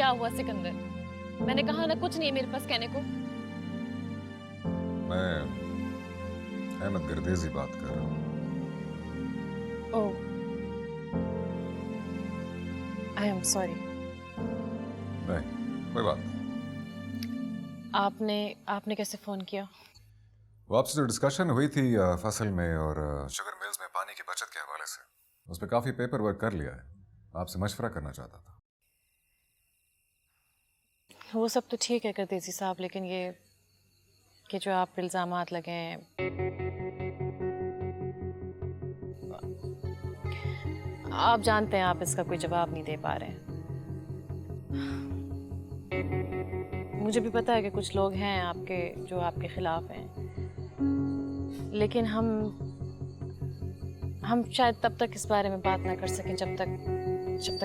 क्या हुआ सिकंदर? मैंने कहा ना कुछ नहीं है मेरे पास कहने को। मैं अहमद गर्देजी बात कर रहा हूँ। ओह, आई एम सॉरी। नहीं, कोई बात नहीं। आपने आपने कैसे फोन किया? वो आपसे जो डिस्कशन हुई थी फसल में और शुगर मिल्स में पानी की बचत के हवाले से, उस पर काफ़ी पेपर वर्क कर लिया है। आपसे मशवरा करना चाहता था। वो सब तो ठीक है करतेसी साहब, लेकिन ये जो आप इल्जामात लगे हैं, आप जानते हैं आप इसका कोई जवाब नहीं दे पा रहे हैं। मुझे भी पता है कि कुछ लोग हैं आपके जो आपके खिलाफ हैं, लेकिन हम शायद तब तक इस बारे में बात ना कर सकें जब तक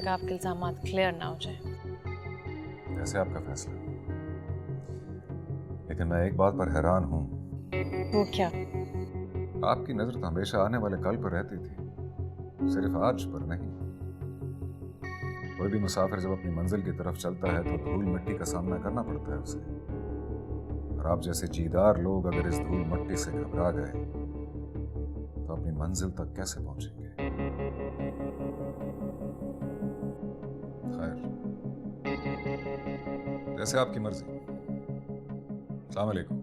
आपके इल्जामात क्लियर ना हो जाए। जैसे आपका फैसला। लेकिन मैं एक बात पर हैरान हूँ। वो क्या? आपकी नज़र तो हमेशा आने वाले कल पर रहती थी, सिर्फ आज पर नहीं। कोई भी मुसाफिर जब अपनी मंजिल की तरफ चलता है तो धूल मिट्टी का सामना करना पड़ता है उसे। और आप जैसे जीदार लोग अगर इस धूल मिट्टी से घबरा गए तो अपनी मंजिल तक कैसे पहुंचेंगे? खैर, जैसे आपकी मर्जी। अस्सलाम वालेकुम।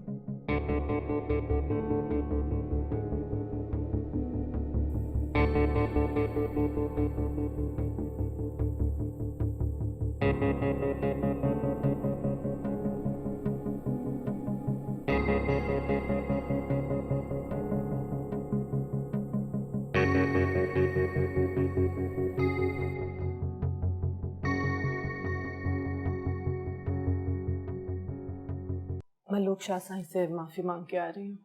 मलूक शाह साईं से माफी मांग के आ रही हूँ।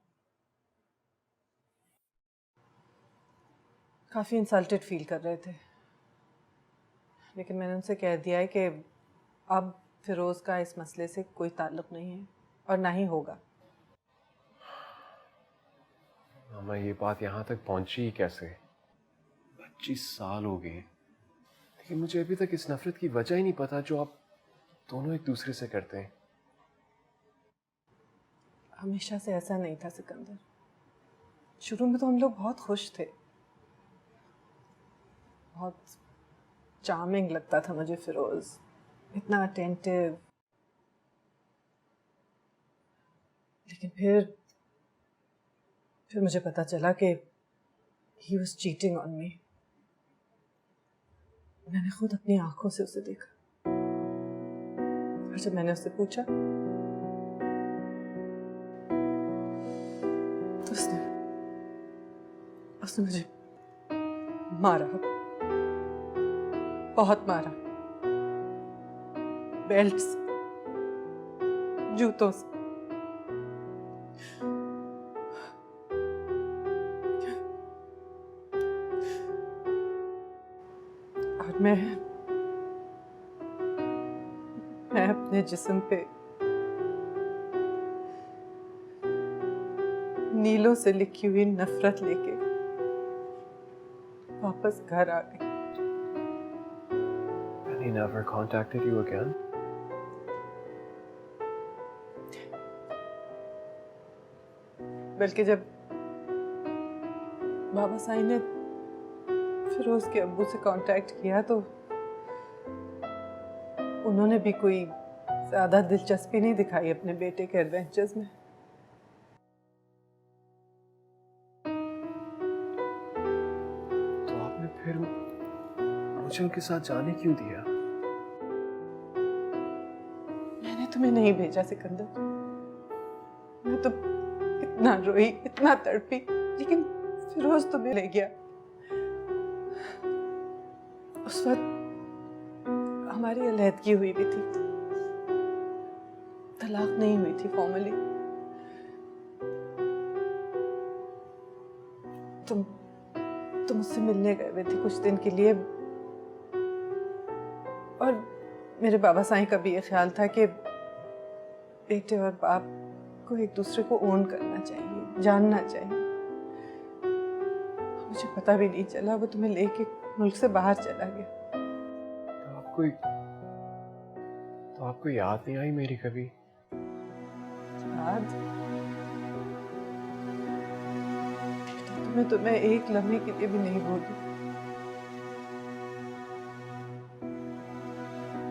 काफी इंसल्टेड फील कर रहे थे, लेकिन मैंने उनसे कह दिया है कि अब फिरोज का इस मसले से कोई ताल्लुक नहीं है और ना ही होगा। मामा, ये बात यहाँ तक पहुंची ही कैसे? 25 साल हो गए, लेकिन मुझे अभी तक इस नफरत की वजह ही नहीं पता जो आप दोनों एक दूसरे से करते हैं। हमेशा से ऐसा नहीं था सिकंदर। शुरू में तो हम लोग बहुत खुश थे, बहुत चार्मिंग लगता था मुझे फिरोज, इतना अटेंटिव। लेकिन फिर मुझे पता चला कि he was cheating on me. मैंने खुद अपनी आंखों से उसे देखा, और जब मैंने उससे पूछा तो उसने मुझे मारा, बहुत मारा, बेल्ट से, जूतों से। और मैं अपने जिस्म पे नीलों से लिखी हुई नफरत लेके वापस घर आ गई। And he never contacted you again? बल्कि जब बाबा साईं ने फिरोज के अब्बू से कांटेक्ट किया तो उन्होंने भी कोई ज्यादा दिलचस्पी नहीं दिखाई अपने बेटे के एडवेंचर्स में। तो आपने फिर मुझे उनके साथ जाने क्यों दिया? मैंने तुम्हें नहीं भेजा सिकंदर। मैं तो इतना रोई, इतना तड़पी, लेकिन फिरोज तुम्हें ले गया। उस वक्त हमारी अलहदगी हुई भी थी, तलाक नहीं हुई थी फॉर्मली। तुम मुझसे मिलने गए हुए थे कुछ दिन के लिए, और मेरे बाबा साईं का भी ये ख्याल था कि बेटे और बाप को एक दूसरे को ओन करना चाहिए, जानना चाहिए। मुझे पता भी नहीं चला वो तुम्हें लेके मुल्क से बाहर चला गया। तो आपको तो आपको याद नहीं आई मेरी कभी? याद तो मैं तुम्हें एक लम्हे के लिए भी नहीं भूली।